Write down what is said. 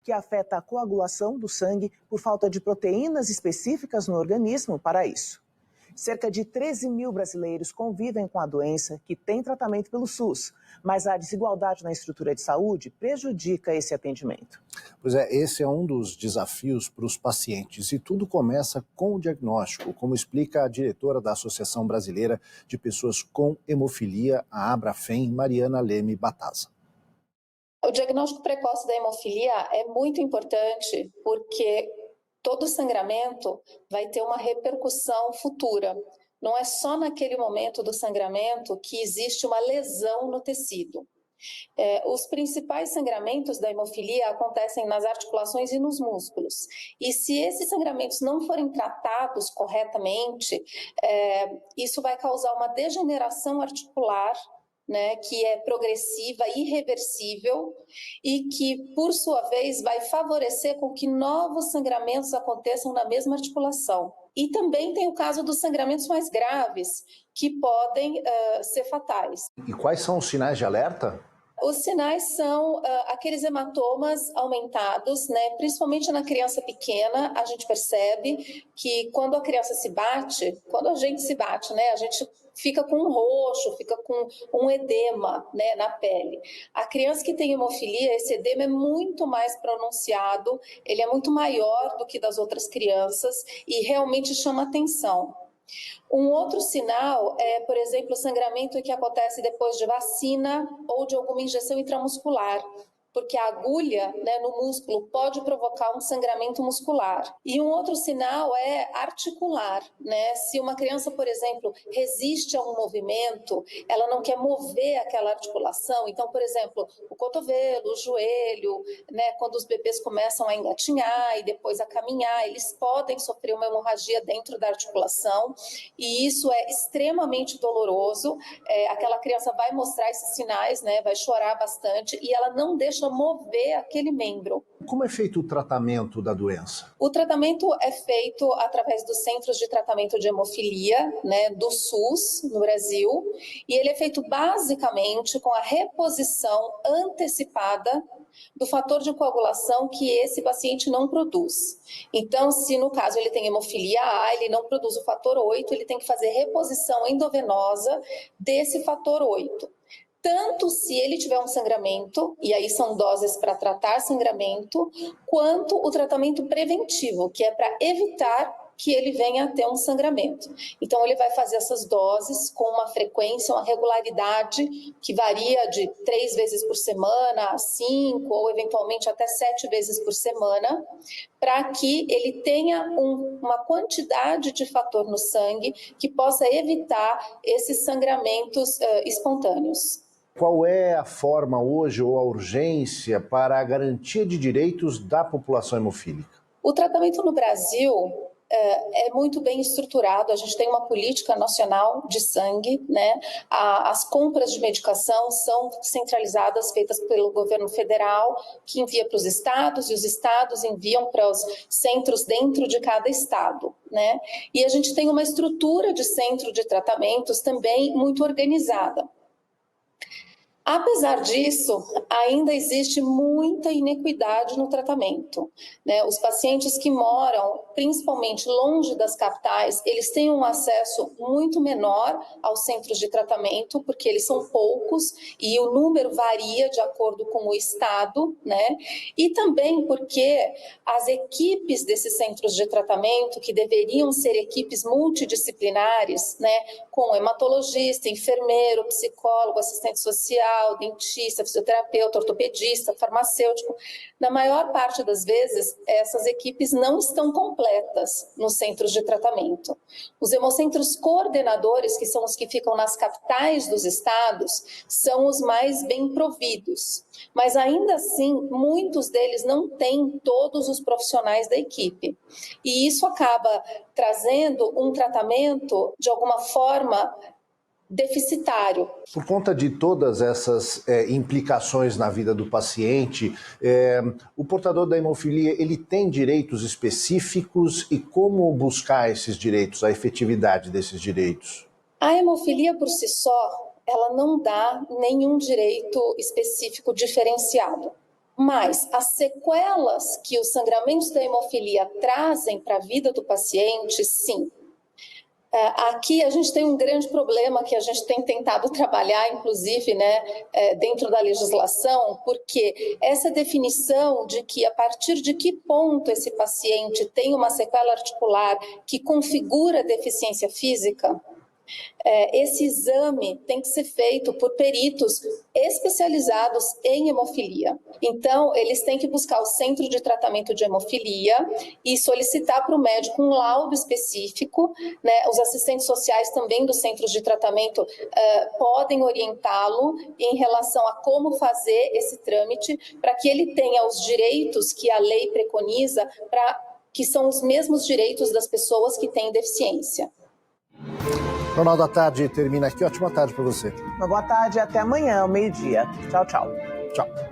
que afeta a coagulação do sangue por falta de proteínas específicas no organismo para isso. Cerca de 13 mil brasileiros convivem com a doença, que tem tratamento pelo SUS, mas a desigualdade na estrutura de saúde prejudica esse atendimento. Pois é, esse é um dos desafios para os pacientes e tudo começa com o diagnóstico, como explica a diretora da Associação Brasileira de Pessoas com Hemofilia, a Abrafem, Mariana Leme Batasa. O diagnóstico precoce da hemofilia é muito importante porque todo sangramento vai ter uma repercussão futura. Não é só naquele momento do sangramento que existe uma lesão no tecido. Os principais sangramentos da hemofilia acontecem nas articulações e nos músculos. E se esses sangramentos não forem tratados corretamente, isso vai causar uma degeneração articular, né, que é progressiva, irreversível e que, por sua vez, vai favorecer com que novos sangramentos aconteçam na mesma articulação. E também tem o caso dos sangramentos mais graves, que podem ser fatais. E quais são os sinais de alerta? Os sinais são aqueles hematomas aumentados, né? Principalmente na criança pequena, a gente percebe que quando a criança se bate, quando a gente se bate, né? A gente fica com um roxo, fica com um edema, né, na pele. A criança que tem hemofilia, esse edema é muito mais pronunciado, ele é muito maior do que das outras crianças e realmente chama atenção. Um outro sinal é, por exemplo, o sangramento que acontece depois de vacina ou de alguma injeção intramuscular, porque a agulha, né, no músculo pode provocar um sangramento muscular. E um outro sinal é articular, né? Se uma criança, por exemplo, resiste a um movimento, ela não quer mover aquela articulação, então, por exemplo, o cotovelo, o joelho, né, quando os bebês começam a engatinhar e depois a caminhar, eles podem sofrer uma hemorragia dentro da articulação, e isso é extremamente doloroso. Aquela criança vai mostrar esses sinais, né, vai chorar bastante, e ela não deixa mover aquele membro. Como é feito o tratamento da doença? O tratamento é feito através dos centros de tratamento de hemofilia, né, do SUS no Brasil, e ele é feito basicamente com a reposição antecipada do fator de coagulação que esse paciente não produz. Então, se no caso ele tem hemofilia A, ele não produz o fator 8, ele tem que fazer reposição endovenosa desse fator 8. Tanto se ele tiver um sangramento, e aí são doses para tratar sangramento, quanto o tratamento preventivo, que é para evitar que ele venha a ter um sangramento. Então, ele vai fazer essas doses com uma frequência, uma regularidade que varia de 3 vezes por semana a 5, ou eventualmente até 7 vezes por semana, para que ele tenha uma quantidade de fator no sangue que possa evitar esses sangramentos espontâneos. Qual é a forma hoje ou a urgência para a garantia de direitos da população hemofílica? O tratamento no Brasil é muito bem estruturado, a gente tem uma política nacional de sangue, né? As compras de medicação são centralizadas, feitas pelo governo federal, que envia para os estados, e os estados enviam para os centros dentro de cada estado, né? E a gente tem uma estrutura de centro de tratamentos também muito organizada. Apesar disso, ainda existe muita inequidade no tratamento, né? Os pacientes que moram, principalmente longe das capitais, eles têm um acesso muito menor aos centros de tratamento, porque eles são poucos e o número varia de acordo com o estado, né? E também porque as equipes desses centros de tratamento, que deveriam ser equipes multidisciplinares, né, com hematologista, enfermeiro, psicólogo, assistente social, dentista, fisioterapeuta, ortopedista, farmacêutico, na maior parte das vezes, essas equipes não estão completas nos centros de tratamento. Os hemocentros coordenadores, que são os que ficam nas capitais dos estados, são os mais bem providos. Mas ainda assim, muitos deles não têm todos os profissionais da equipe. E isso acaba trazendo um tratamento, de alguma forma, deficitário. Por conta de todas essas implicações na vida do paciente, o portador da hemofilia, ele tem direitos específicos e como buscar esses direitos, a efetividade desses direitos? A hemofilia por si só, ela não dá nenhum direito específico diferenciado. Mas as sequelas que os sangramentos da hemofilia trazem para a vida do paciente, sim. Aqui a gente tem um grande problema que a gente tem tentado trabalhar, inclusive, né, dentro da legislação, porque essa definição de que a partir de que ponto esse paciente tem uma sequela articular que configura deficiência física, esse exame tem que ser feito por peritos especializados em hemofilia. Então, eles têm que buscar o centro de tratamento de hemofilia e solicitar para o médico um laudo específico, né? Os assistentes sociais também dos centros de tratamento podem orientá-lo em relação a como fazer esse trâmite para que ele tenha os direitos que a lei preconiza, que são os mesmos direitos das pessoas que têm deficiência. Jornal da Tarde termina aqui. Ótima tarde para você. Uma boa tarde e até amanhã, ao meio-dia. Tchau, tchau. Tchau.